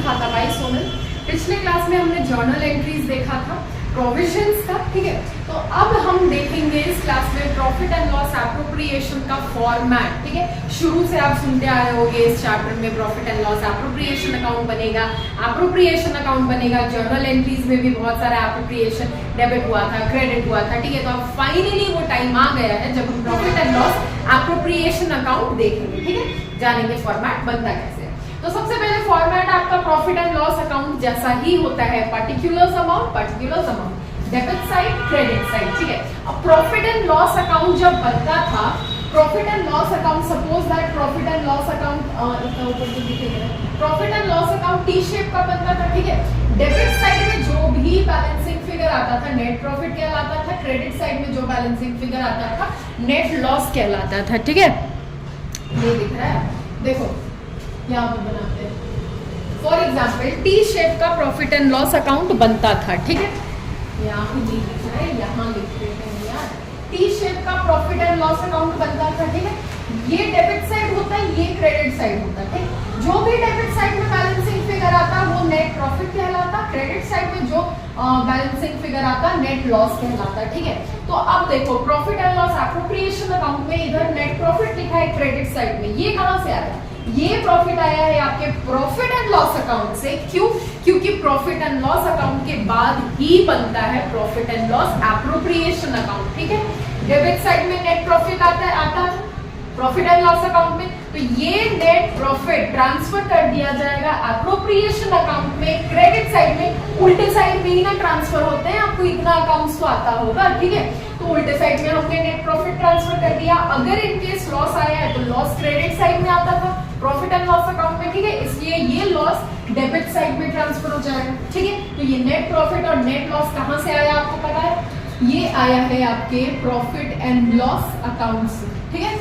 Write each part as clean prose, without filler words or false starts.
सीखा था भाई सोनल? पिछले क्लास में हमने जर्नल एंट्रीज देखा था, प्रोविजंस का, ठीक है। तो अब हम देखेंगे इस क्लास में प्रॉफिट एंड लॉस एप्रोप्रिएशन का फॉर्मेट, ठीक है। शुरू से आप सुनते आ रहे होंगे इस चैप्टर में profit and loss appropriation account बनेगा, एप्रोप्रिएशन अकाउंट बनेगा, जर्नल एंट्रीज में भी बहुत सारा एप्रोप्रिएशन, डेबिट हुआ था, क्रेडिट हुआ था, ठीक है। तो अब फाइनली वो टाइम आ गया है जब हम profit and loss appropriation account देखेंगे, ठीक है। जानेंगे फॉर्मेट बनता कैसे। तो सबसे पहले फॉर्मेट आपका प्रॉफिट एंड लॉस अकाउंट जैसा ही होता है, particulars amount, debit side, credit side, ठीक है। अब प्रॉफिट एंड लॉस अकाउंट जब बनता था, profit and loss account, suppose that profit and loss account इतना ऊपर तो दिखेगा, profit and loss account T shape का बनता था, ठीक है। डेबिट साइड में जो भी बैलेंसिंग फिगर आता था नेट प्रॉफिट कहलाता था, क्रेडिट साइड में जो बैलेंसिंग फिगर आता था नेट लॉस कहलाता था, ठीक है। ये दिख रहा है, देखो यहाँ पर बनाते हैं। फॉर एग्जाम्पल टी शेप का प्रॉफिट एंड लॉस अकाउंट बनता था, ठीक है। यहाँ भी लिख रहे हैं, यहाँ लिख रहे हैं यार, टी शेप का प्रॉफिट एंड लॉस अकाउंट बनता था, ठीक है। ये डेबिट साइड होता है, ये क्रेडिट साइड होता है, ठीक। जो भी डेबिट साइड में बैलेंसिंग फिगर आता वो नेट प्रॉफिट कहलाता, क्रेडिट साइड में जो बैलेंसिंग फिगर आता नेट लॉस कहलाता, ठीक है। तो अब देखो profit and loss appropriation account में इधर नेट प्रॉफिट लिखा है क्रेडिट साइड में, ये कहां से आया? ये प्रॉफिट आया है आपके प्रॉफिट एंड लॉस अकाउंट से। क्यों? क्योंकि प्रॉफिट एंड लॉस अकाउंट के बाद ही बनता है profit and loss appropriation account, ठीक है। डेबिट साइड में नेट प्रॉफिट आता है प्रॉफिट एंड लॉस अकाउंट में, तो ये नेट प्रॉफिट ट्रांसफर कर दिया जाएगा एप्रोप्रिएशन अकाउंट में। क्रेडिट साइड में उल्टे साइड में ही ना ट्रांसफर होते हैं, आपको इतना अकाउंट्स तो आता होगा, ठीक है। तो उल्टे साइड में हमने नेट प्रॉफिट ट्रांसफर कर दिया। अगर इन केस लॉस आया है तो लॉस क्रेडिट साइड में आता था प्रॉफिट एंड लॉस अकाउंट में, ठीक है। इसलिए ये लॉस डेबिट साइड में ट्रांसफर हो जाएगा, ठीक है। तो ये नेट प्रॉफिट और नेट लॉस कहां से आया आपको पता है? ये आया है आपके प्रॉफिट एंड लॉस अकाउंट से, ठीक है।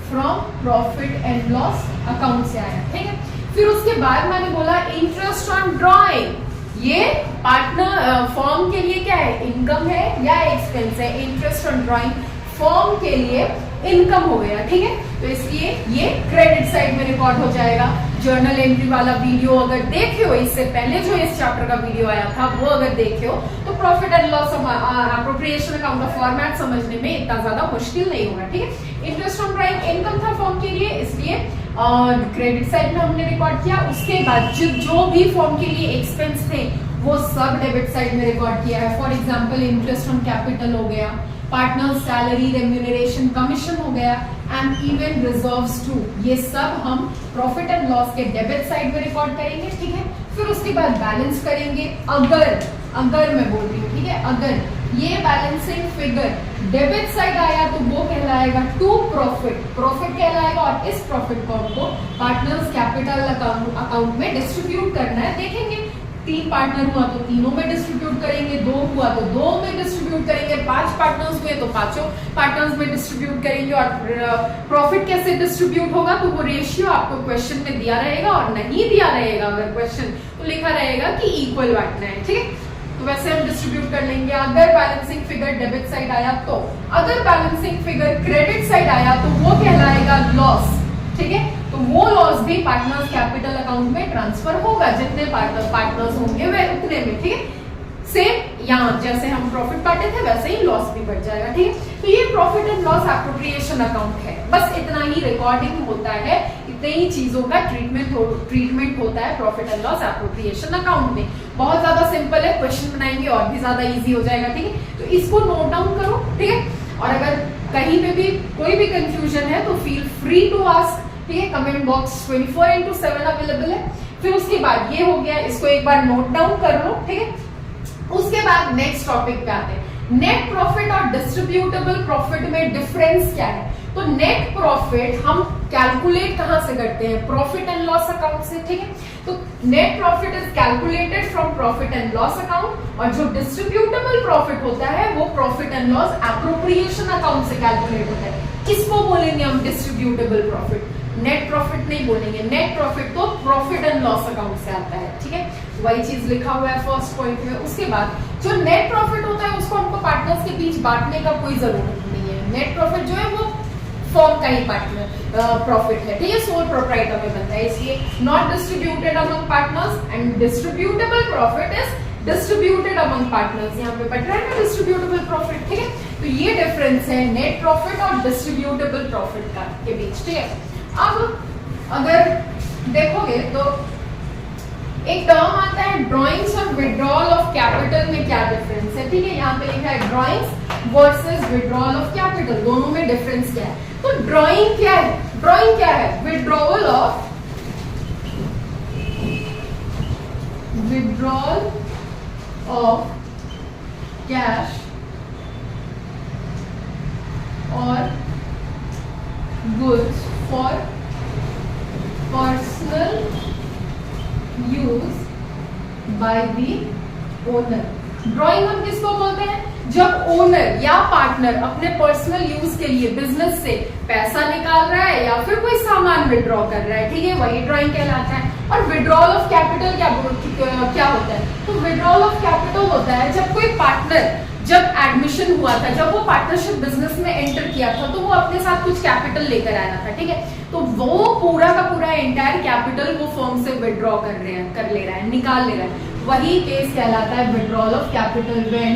From profit and loss account से आया, ठीक है। फिर उसके बाद मैंने बोला इंटरेस्ट ऑन ड्रॉइंग, ये पार्टनर फॉर्म के लिए क्या है? इनकम है या एक्सपेंस है? इंटरेस्ट ऑन ड्रॉइंग फॉर्म के लिए इनकम हो गया, ठीक है। तो इसलिए ये क्रेडिट साइड में रिकॉर्ड हो जाएगा। जर्नल एंट्री वाला वीडियो अगर देखे हो, इससे पहले जो इस चैप्टर का वीडियो आया था वो अगर देखे हो तो profit and loss appropriation account का फॉर्मेट समझने में इतना ज्यादा मुश्किल नहीं होगा, ठीक है। इंटरेस्ट ऑन ड्रॉइंग इनकम था फॉर्म के लिए, इसलिए क्रेडिट साइड में हमने रिकॉर्ड किया। उसके बाद जो भी फॉर्म के लिए एक्सपेंस थे वो सब डेबिट साइड में रिकॉर्ड किया है। For example interest on capital हो गया, पार्टनर सैलरी, रेम्यूनरेशन, कमीशन हो गया, एंड इवन रिजर्व्स टू, ये सब हम प्रॉफिट एंड लॉस के डेबिट साइड में रिकॉर्ड करेंगे, ठीक है। फिर उसके बाद बैलेंस करेंगे। अगर मैं बोल रही हूँ, ठीक है, अगर ये बैलेंसिंग फिगर डेबिट साइड आया तो वो कहलाएगा टू प्रॉफिट कहलाएगा, और इस प्रॉफिट को हमको पार्टनर्स कैपिटल अकाउंट में डिस्ट्रीब्यूट करना है। देखेंगे 3 पार्टनर हुआ तो तीनों में डिस्ट्रीब्यूट करेंगे, 2 हुआ तो 2 में डिस्ट्रीब्यूट करेंगे, 5 पार्टनर्स हुए तो 5 पार्टनर्स में डिस्ट्रीब्यूट करेंगे। और प्रॉफिट कैसे डिस्ट्रीब्यूट होगा तो वो रेशियो आपको क्वेश्चन में दिया रहेगा, और नहीं दिया रहेगा अगर क्वेश्चन तो लिखा रहेगा कि इक्वल बांटना है, ठीक है। तो वैसे हम डिस्ट्रीब्यूट कर लेंगे। अगर बैलेंसिंग फिगर डेबिट साइड आया तो, अगर बैलेंसिंग फिगर क्रेडिट साइड आया तो वो कहलाएगा लॉस, ठीक है। तो वो लॉस भी पार्टनर्स कैपिटल अकाउंट में ट्रांसफर होगा, जितने पार्टनर्स होंगे वे उतने में, ठीक है। सेम यहाँ जैसे हम प्रॉफिट बांटे थे वैसे ही लॉस भी बढ़ जाएगा, ठीक है। तो ये profit and loss appropriation account है। बस इतना ही रिकॉर्डिंग होता है, इतने ही चीजों का ट्रीटमेंट होता है profit and loss appropriation account में। बहुत ज्यादा सिंपल है, क्वेश्चन बनाएंगे और भी ज्यादा इजी हो जाएगा, ठीक है। तो इसको नोट डाउन करो, ठीक है। और अगर कहीं पे भी कोई भी कंफ्यूजन है तो फील फ्री टू आस्क, ठीक है। कमेंट बॉक्स 24/7 अवेलेबल है। फिर उसके बाद ये हो गया, इसको एक बार नोट डाउन कर लो, ठीक है। उसके बाद नेक्स्ट टॉपिक पे आते हैं। नेट प्रॉफिट और डिस्ट्रीब्यूटेबल प्रॉफिट में डिफरेंस क्या है? तो नेट प्रॉफिट हम कैलकुलेट कहां से करते हैं? प्रॉफिट एंड लॉस अकाउंट से, ठीक है। तो net profit is calculated from profit and loss account, और जो डिस्ट्रीब्यूटेबल प्रॉफिट होता है वो profit and loss appropriation account से कैलकुलेट होता है। किसको बोलेंगे हम डिस्ट्रीब्यूटेबल प्रॉफिट? नेट प्रॉफिट नहीं बोलेंगे, नेट प्रॉफिट तो प्रॉफिट एंड लॉस अकाउंट से आता है, ठीक है। वही चीज लिखा हुआ है फर्स्ट पॉइंट में। उसके बाद जो नेट प्रॉफिट होता है उसको हमको पार्टनर्स के बीच बांटने का कोई जरूरत नहीं है। नेट प्रॉफिट जो है वो फर्म का ही पार्टनर प्रॉफिट है, ठीक है, सोल प्रोप्राइटर में बनता है, इसलिए not distributed among partners and distributable profit is distributed among partners. यहाँ पे बट रहा है ना डिस्ट्रीब्यूटेबल प्रॉफिट, ठीक है। तो ये डिफरेंस है नेट प्रॉफिट और डिस्ट्रीब्यूटेबल प्रॉफिट का के बीच, ठीक है। अब अगर देखोगे तो एक टर्म आता है ड्रॉइंग्स और विड्रॉल ऑफ कैपिटल में क्या डिफरेंस है, ठीक है। यहाँ पे लिखा है drawings versus withdrawal of capital, दोनों में डिफरेंस क्या है। तो ड्रॉइंग क्या है, ड्रॉइंग क्या है, विड्रॉल ऑफ कैश और goods for personal use by the owner. Drawing हम किसको बोलते हैं, जब ओनर या पार्टनर अपने पर्सनल यूज के लिए बिजनेस से पैसा निकाल रहा है या फिर कोई सामान विड्रॉ कर रहा है, ठीक है, वही ड्रॉइंग कहलाता है। और विड्रॉल ऑफ कैपिटल क्या होता है, तो विड्रॉल ऑफ कैपिटल होता है जब कोई पार्टनर, जब एडमिशन हुआ था, जब वो पार्टनरशिप बिजनेस में एंटर किया था, तो वो अपने साथ कुछ कैपिटल लेकर आया था, ठीक है। तो वो पूरा का पूरा एंटायर कैपिटल वो फर्म से विड्रॉ कर ले रहा है, निकाल ले रहा है, वही केस कहलाता है withdrawal of capital when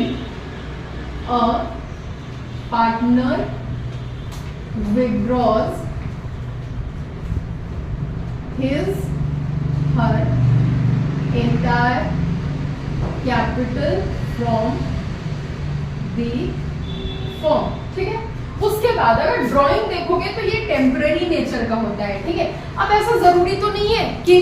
a partner withdraws her entire capital from the firm, ठीक है। उसके बाद अगर ड्राइंग देखोगे तो ये टेम्पररी नेचर का होता है, ठीक है। अब ऐसा जरूरी तो नहीं है कि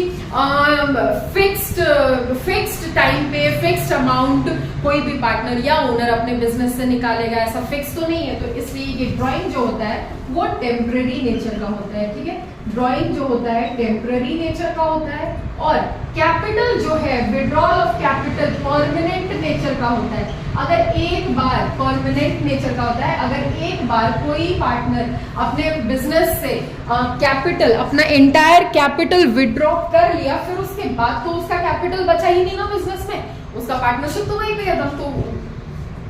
फिक्स्ड टाइम पे फिक्स्ड अमाउंट कोई भी पार्टनर या ओनर अपने बिजनेस से निकालेगा, ऐसा फिक्स तो नहीं है। तो इसलिए ये ड्राइंग जो होता है वो टेम्पररी नेचर का होता है, ठीक है। ड्राइंग जो होता है टेम्पररी नेचर का होता है और कैपिटल जो है withdrawal of capital permanent nature का होता है। अगर एक बार परमानेंट नेचर का होता है, अगर एक बार कोई पार्टनर अपने बिजनेस से कैपिटल, अपना एंटायर कैपिटल विड्रॉ कर लिया, फिर उसके बाद तो उसका कैपिटल बचा ही नहीं ना बिजनेस में, उसका पार्टनरशिप तो वहीं पे है, तो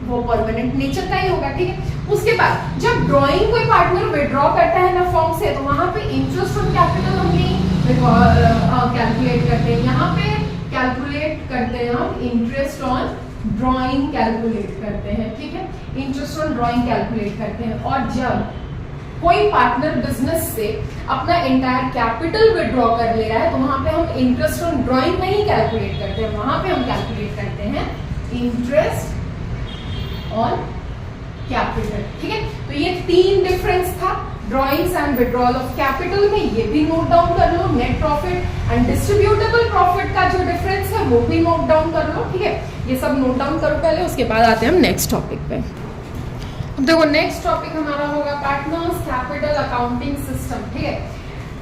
वो परमानेंट नेचर का ही होगा, ठीक है। उसके बाद जब ड्राइंग कोई पार्टनर विड्रॉ करता है ना फॉर्म से, तो वहां पे इंटरेस्ट ऑन कैपिटल हम कैलकुलेट करते हैं, यहाँ पे कैलकुलेट करते हैं हम इंटरेस्ट ऑन ड्राइंग कैलकुलेट करते हैं, ठीक है, इंटरेस्ट ऑन ड्राइंग कैलकुलेट करते हैं। और जब कोई पार्टनर बिजनेस से अपना एंटायर कैपिटल विड्रॉ कर ले रहा है, तो वहां पे हम इंटरेस्ट ऑन ड्राइंग नहीं कैलकुलेट करते हैं, वहां पे हम कैलकुलेट करते हैं इंटरेस्ट ऑन कैपिटल, ठीक है। तो ये तीन डिफरेंस था drawings and withdrawal of capital में, ये भी नोट डाउन कर लो। Net profit and distributable profit का जो डिफरेंस है वो भी नोट डाउन कर लो, ठीक है। ये सब नोट डाउन करो पहले, उसके बाद आते हैं हम नेक्स्ट टॉपिक पे। अब देखो नेक्स्ट टॉपिक हमारा होगा पार्टनर्स कैपिटल अकाउंटिंग सिस्टम, ठीक है।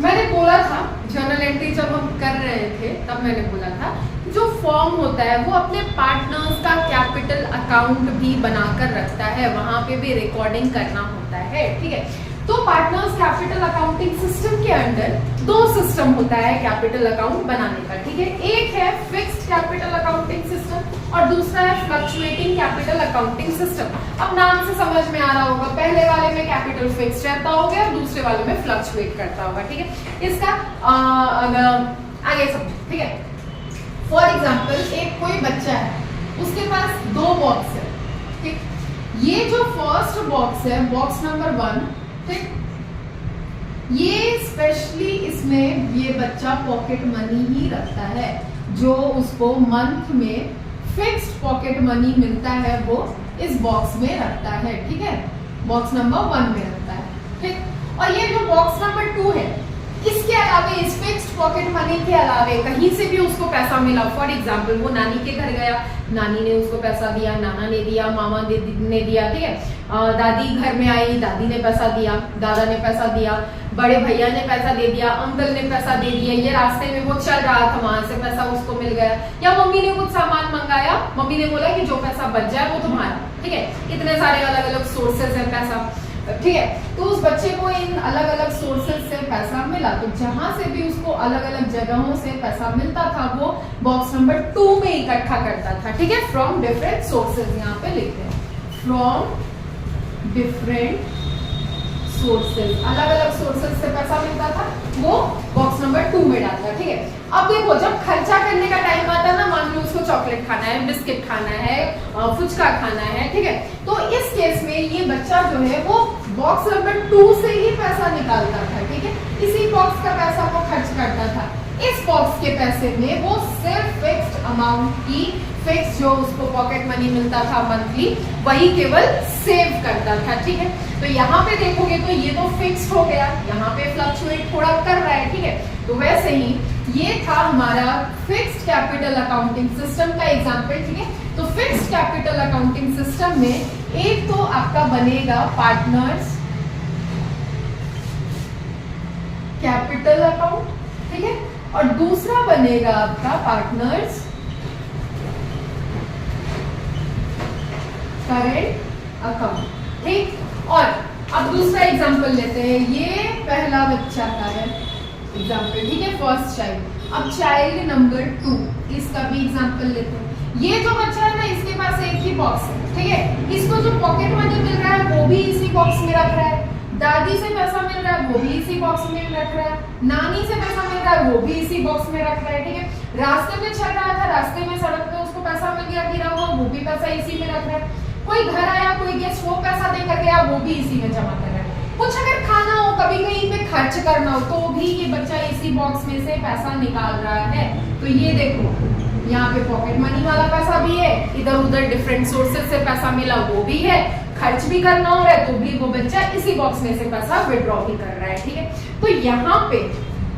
मैंने बोला था जर्नल एंट्री जब हम कर रहे थे तब मैंने बोला था जो फर्म होता है वो अपने पार्टनर्स का कैपिटल अकाउंट भी बनाकर रखता है, वहां पे भी रिकॉर्डिंग करना होता है, ठीक है। तो पार्टनर्स कैपिटल अकाउंटिंग सिस्टम के अंडर दो सिस्टम होता है कैपिटल अकाउंट बनाने का, ठीक है। एक है फिक्स्ड कैपिटल अकाउंटिंग सिस्टम और दूसरा है फ्लक्चुएटिंग कैपिटल अकाउंटिंग सिस्टम। अब नाम से समझ में आ रहा होगा, पहले वाले में कैपिटल फिक्स्ड रहता होगा और दूसरे वाले में फ्लक्चुएट करता होगा, ठीक है। इसका आगे समझो, ठीक है। फॉर एग्जाम्पल एक कोई बच्चा है, उसके पास दो बॉक्स है, ठीक। ये जो फर्स्ट बॉक्स है बॉक्स नंबर 1, ठीक, ये स्पेशली इसमें ये बच्चा पॉकेट मनी ही रखता है, जो उसको मंथ में फिक्स्ड पॉकेट मनी मिलता है वो इस बॉक्स में रखता है, ठीक है, बॉक्स नंबर 1 में रखता है, ठीक। और ये जो बॉक्स नंबर 2 है, इसके अलावे इस फिक्स्ड पॉकेट मनी के अलावे कहीं से भी उसको पैसा मिला, फॉर एग्जांपल वो नानी के घर गया, नानी ने उसको पैसा दिया, नाना ने दिया, मामा ने दिया, ठीक है, दादी घर में आई, दादी ने पैसा दिया, दादा ने पैसा दिया, बड़े भैया ने पैसा दे दिया, अंकल ने पैसा दे दिया, ये रास्ते में वो चल रहा था वहां से पैसा उसको मिल गया, या मम्मी ने कुछ सामान मंगाया, मम्मी ने बोला कि जो पैसा बच जाए वो तुम्हारा, ठीक है। इतने सारे अलग अलग सोर्सेज है पैसा, ठीक है। तो उस बच्चे को इन अलग अलग सोर्सेज से पैसा मिला, तो जहां से भी उसको अलग अलग जगहों से पैसा मिलता था वो बॉक्स नंबर 2 में इकट्ठा करता था, ठीक है, फ्रॉम डिफरेंट सोर्सेज। यहाँ पे लिखते हैं फ्रॉम डिफरेंट सोर्सेज, अलग अलग सोर्सेज से पैसा मिलता था, वो बॉक्स नंबर 2 में डालता। ठीक है, अब देखो जब खर्चा करने का टाइम आता है ना, मान लो उसको चॉकलेट खाना है, बिस्किट खाना है, फुचका खाना है, ठीक है, तो इस केस में ये बच्चा जो है वो बॉक्स नंबर 2 से ही पैसा निकालता था। ठीक है, इसी बॉक्स का पैसा वो खर्च करता था। इस बॉक्स के पैसे में वो सिर्फ फिक्स्ड अमाउंट की, फिक्स जो उसको पॉकेट मनी मिलता था मंथली, वही केवल सेव करता था। ठीक है, तो यहाँ पे देखोगे तो ये तो फिक्स्ड हो गया, यहाँ पे फ्लक्चुएट थोड़ा कर रहा है। ठीक है, तो वैसे ही ये था हमारा फिक्स्ड कैपिटल अकाउंटिंग सिस्टम का एग्जांपल। ठीक है, तो फिक्स्ड कैपिटल अकाउंटिंग सिस्टम में एक तो आपका बनेगा पार्टनर्स कैपिटल अकाउंट, ठीक है, और दूसरा बनेगा आपका पार्टनर्स करेंट अकाउंट। ठीक, और अब दूसरा एग्जांपल लेते हैं, ये पहला बच्चा का है एग्जांपल। ठीक है, फर्स्ट चाइल्ड। अब चाइल्ड नंबर 2, इसका भी एग्जांपल लेते हैं। ये जो बच्चा है ना, इसके पास एक ही बॉक्स है। ठीक है, इसको जो पॉकेट मनी मिल रहा है वो भी इसी बॉक्स में रख रहा है, दादी से पैसा मिल रहा है वो भी इसी बॉक्स में रख रहा है, नानी से पैसा मिल रहा है वो भी इसी बॉक्स में रख रहा है। ठीक है, रास्ते में चल रहा था, रास्ते में सड़क पे उसको पैसा मिल गया गिरा हुआ, वो भी पैसा इसी में रख रहा है। कोई घर आया, कोई गेस्ट, वो पैसा देकर गया, वो भी इसी में जमा कर रहा है। कुछ अगर खाना हो, कभी कहीं पे खर्च करना हो, तो भी ये बच्चा इसी बॉक्स में से पैसा निकाल रहा है। तो ये देखो, यहाँ पे पॉकेट मनी वाला पैसा भी है, इधर उधर डिफरेंट सोर्सेज से पैसा मिला वो भी है, खर्च भी करना हो रहा है तो भी वो बच्चा इसी बॉक्स में से पैसा विड्रॉ भी कर रहा है। ठीक है, तो यहाँ पे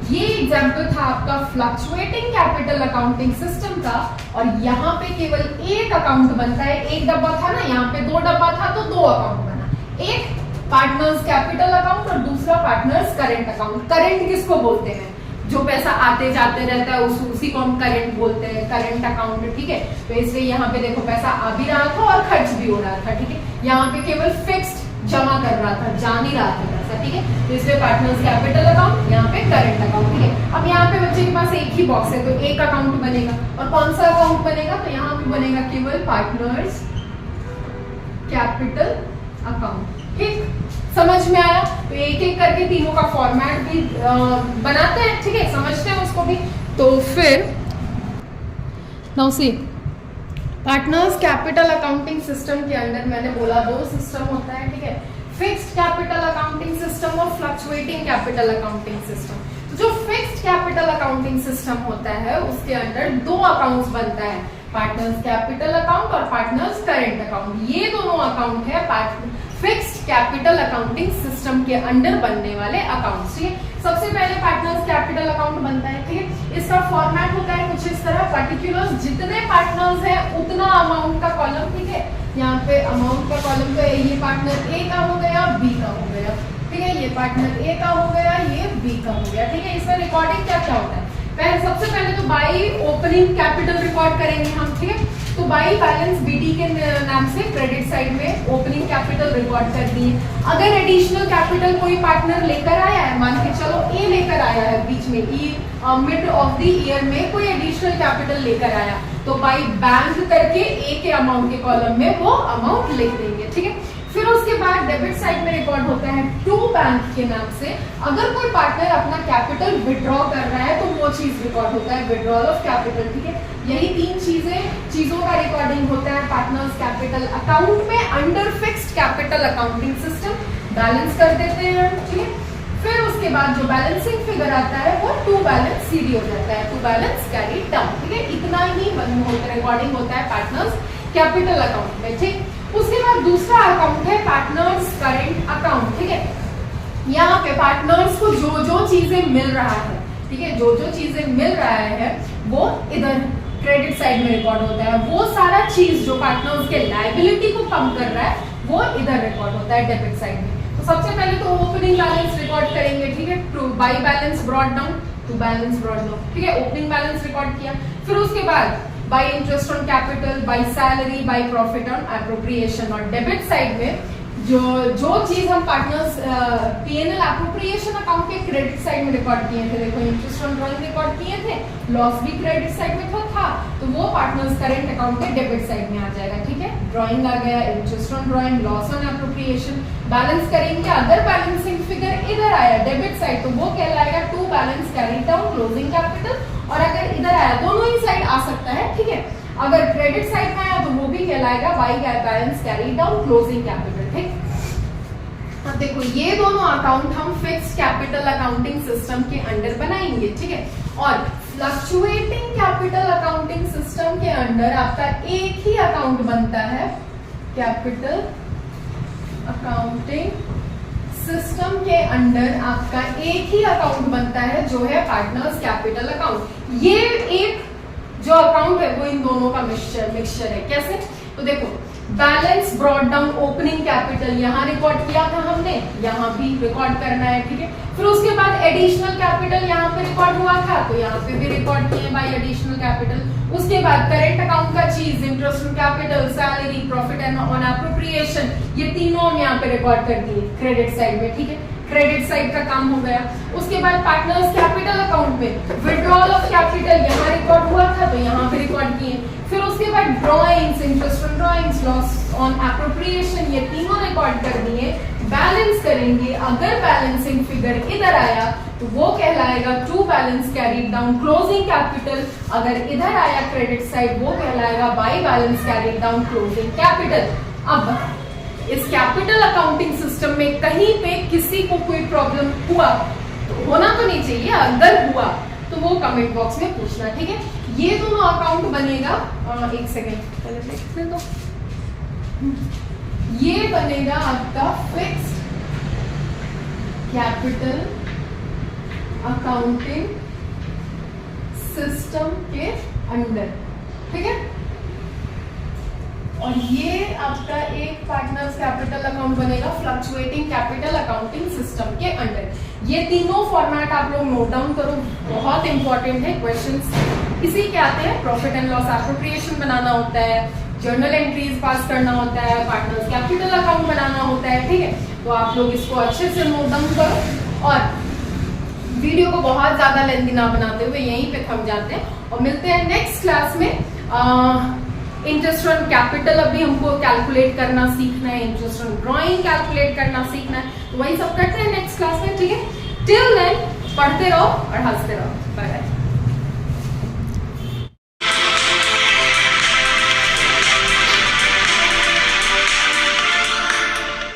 ये एग्जाम्पल था आपका फ्लक्चुएटिंग कैपिटल अकाउंटिंग सिस्टम का, और यहाँ पे केवल एक अकाउंट बनता है। एक डब्बा था ना, यहाँ पे 2 डब्बा था तो 2 अकाउंट बना, एक पार्टनर्स कैपिटल अकाउंट और दूसरा पार्टनर्स करेंट अकाउंट। करेंट किसको बोलते हैं? जो पैसा आते जाते रहता है उसी को हम करेंट बोलते हैं, करेंट अकाउंट। ठीक है, तो इसलिए यहाँ पे देखो पैसा आ भी रहा था और खर्च भी हो रहा था। ठीक है, यहाँ पे केवल फिक्स्ड जमा कर रहा था, जा नहीं रहा था पैसा। ठीक है, तो इसलिए पार्टनर्स कैपिटल अकाउंट, यहाँ पे करेंट अकाउंट। ठीक है, अब यहाँ पे बच्चे के पास एक ही बॉक्स है तो एक अकाउंट बनेगा, और कौन सा अकाउंट बनेगा? तो यहाँ पे बनेगा केवल पार्टनर्स कैपिटल अकाउंट। ठीक, समझ में आया? तो एक एक करके तीनों का फॉर्मेट भी बनाते हैं। ठीक है, समझते हैं उसको भी। तो फिर now see partners capital accounting system के अंदर मैंने बोला 2 सिस्टम होता है। ठीक है, फिक्स्ड कैपिटल अकाउंटिंग सिस्टम और फ्लक्चुएटिंग कैपिटल अकाउंटिंग सिस्टम। तो जो फिक्स्ड कैपिटल अकाउंटिंग सिस्टम होता है उसके अंदर 2 अकाउंट्स बनता है, पार्टनर्स कैपिटल अकाउंट और पार्टनर्स करेंट अकाउंट। ये दोनों अकाउंट है फिक्स्ड कैपिटल अकाउंटिंग सिस्टम के अंडर बनने वाले अकाउंट्स। ठीक है, सबसे पहले पार्टनर्स कैपिटल अकाउंट बनता है। ठीक है, इसका फॉर्मेट होता है कुछ इस तरह, पर्टिकुलर्स जितने पार्टनर्स हैं उतना अमाउंट का कॉलम। ठीक है, यहाँ पे अमाउंट का कॉलम तो ये पार्टनर ए का हो गया, बी का हो गया। ठीक है, ये पार्टनर ए का हो गया, ये बी का हो गया। ठीक है, इसमें रिकॉर्डिंग क्या क्या होता है? सबसे पहले तो बाई ओपनिंग कैपिटल रिकॉर्ड करेंगे हम। ठीक है, तो बाई बैलेंस बीडी के नाम से क्रेडिट साइड में ओपनिंग कैपिटल रिकॉर्ड कर दिए। अगर एडिशनल कैपिटल कोई पार्टनर लेकर आया है, मान के चलो ए लेकर आया है बीच में, मिड ऑफ द ईयर में कोई एडिशनल कैपिटल लेकर आया, तो बाई बैंक करके ए के अमाउंट के कॉलम में वो अमाउंट लिख देंगे। ठीक है, फिर उसके बाद डेबिट साइड में रिकॉर्ड होता है टू बैंक के नाम से। अगर कोई पार्टनर अपना कैपिटल विड्रॉ कर रहा है तो वो चीज रिकॉर्ड होता है, विड्रॉल ऑफ कैपिटल। ठीक है, यही 3 चीजों का रिकॉर्डिंग होता है पार्टनर्स कैपिटल अकाउंट में under fixed capital accounting system. Balance कर देते हैं। ठीक है, फिर उसके बाद जो बैलेंसिंग फिगर आता है वो टू बैलेंस सीडी हो जाता है, टू बैलेंस कैरी डाउन। ठीक है, इतना ही रिकॉर्डिंग होता है पार्टनर्स कैपिटल अकाउंट में। ठीक, उसके बाद दूसरा अकाउंट है पार्टनर्स करेंट अकाउंट। ठीक है, यहाँ पे पार्टनर्स को जो जो चीजें मिल रहा है, ठीक है, जो जो चीजें मिल रहा है वो इधर क्रेडिट साइड में रिकॉर्ड होता है। वो सारा चीज जो पार्टनर्स के लायबिलिटी को कम कर रहा है वो इधर रिकॉर्ड होता है डेबिट साइड में। तो सबसे पहले तो ओपनिंग बैलेंस रिकॉर्ड करेंगे। ठीक है, to by balance brought down, to balance brought down. ठीक है, ओपनिंग बैलेंस रिकॉर्ड किया। फिर उसके बाद by interest on capital, by salary, by profit on appropriation. और डेबिट साइड में जो चीज हम पार्टनर्स पीएनएल एप्रोप्रिएशन अकाउंट के क्रेडिट साइड में रिकॉर्ड किए थे, देखो इंटरेस्ट ऑन ड्रॉइंग रिकॉर्ड किए थे, लॉस भी क्रेडिट साइड में था, तो वो पार्टनर्स करेंट अकाउंट के डेबिट साइड में आ जाएगा, ठीक है। ड्राइंग आ गया, interest on drawing, loss on appropriation, balance करेंगे, अदर बैलेंसिंग फिगर इधर आया डेबिट साइड तो वो कहलाएगा to balance carry down closing capital, और अगर इधर आया, दोनों ही साइड आ सकता है, ठीक है। अगर क्रेडिट साइड में आया तो वो भी कहलाएगा by balance carry down closing capital, ठीक। अब देखो ये दोनों अकाउंट हम फिक्स्ड कैपिटल अकाउंटिंग सिस्टम के अंडर बनाएंगे, ठीक है। और फ्लक्चुएटिंग कैपिटल अकाउंटिंग सिस्टम के अंडर आपका एक ही अकाउंट बनता है, कैपिटल अकाउंटिंग सिस्टम के अंडर आपका एक ही अकाउंट बनता है जो है पार्टनर्स कैपिटल अकाउंट। ये एक जो अकाउंट है वो इन दोनों का मिक्सचर है। कैसे? तो देखो balance brought down opening capital यहाँ रिकॉर्ड किया था हमने, यहाँ भी रिकॉर्ड करना है, ठीक है। फिर उसके बाद एडिशनल कैपिटल यहाँ पे रिकॉर्ड हुआ था तो यहाँ पे भी रिकॉर्ड किए बाय एडिशनल कैपिटल। उसके बाद करेंट अकाउंट का चीज, interest on capital, salary, profit and on appropriation, ये तीनों हम यहाँ पे रिकॉर्ड कर दिए क्रेडिट साइड में, ठीक है। क्रेडिट साइड का काम हो गया। उसके बाद पार्टनर्स कैपिटल अकाउंट में विड्रॉल ऑफ कैपिटल यहाँ रिकॉर्ड हुआ था तो यहाँ पे रिकॉर्ड किए। फिर उसके बाद drawings, interest on drawings, loss on appropriation, ये तीनों रिकॉर्ड कर दिए। बैलेंस करेंगे, अगर बैलेंसिंग फिगर इधर आया तो वो कहलाएगा to balance carried down closing capital, अगर इधर आया क्रेडिट साइड वो कहलाएगा by balance carried down closing capital. अब इस कैपिटल अकाउंटिंग सिस्टम में कहीं पे किसी को कोई प्रॉब्लम हुआ तो होना तो नहीं चाहिए, अगर हुआ तो वो कमेंट बॉक्स में पूछना, ठीक है। ये दोनों अकाउंट बनेगा, एक सेकेंड पहले देखने दो, ये बनेगा आपका फिक्स्ड कैपिटल अकाउंटिंग सिस्टम के अंडर, ठीक है। और ये आपका एक पार्टनर्स कैपिटल अकाउंट बनेगा फ्लक्चुएटिंग कैपिटल अकाउंटिंग सिस्टम के अंडर। ये तीनों फॉर्मेट आप लोग नोट डाउन करो, बहुत इंपॉर्टेंट है। क्वेश्चंस इसी के आते हैं, प्रॉफिट एंड लॉस एप्रोप्रिएशन बनाना होता है, जर्नल एंट्रीज पास करना होता है, पार्टनर्स कैपिटल अकाउंट बनाना होता है, ठीक है। तो आप लोग इसको अच्छे से नोट डाउन करो और वीडियो को बहुत ज्यादा लेंथी ना बनाते हुए यहीं पे थम जाते हैं और मिलते हैं नेक्स्ट क्लास में। इंटरेस्ट ऑन कैपिटल अभी हमको कैलकुलेट करना सीखना है, इंटरेस्ट ऑन ड्राइंग कैलकुलेट करना सीखना है, तो वही सब करते हैं नेक्स्ट क्लास में, ठीक है। टिल देन पढ़ते रहो और हंसते रहो। Bye bye.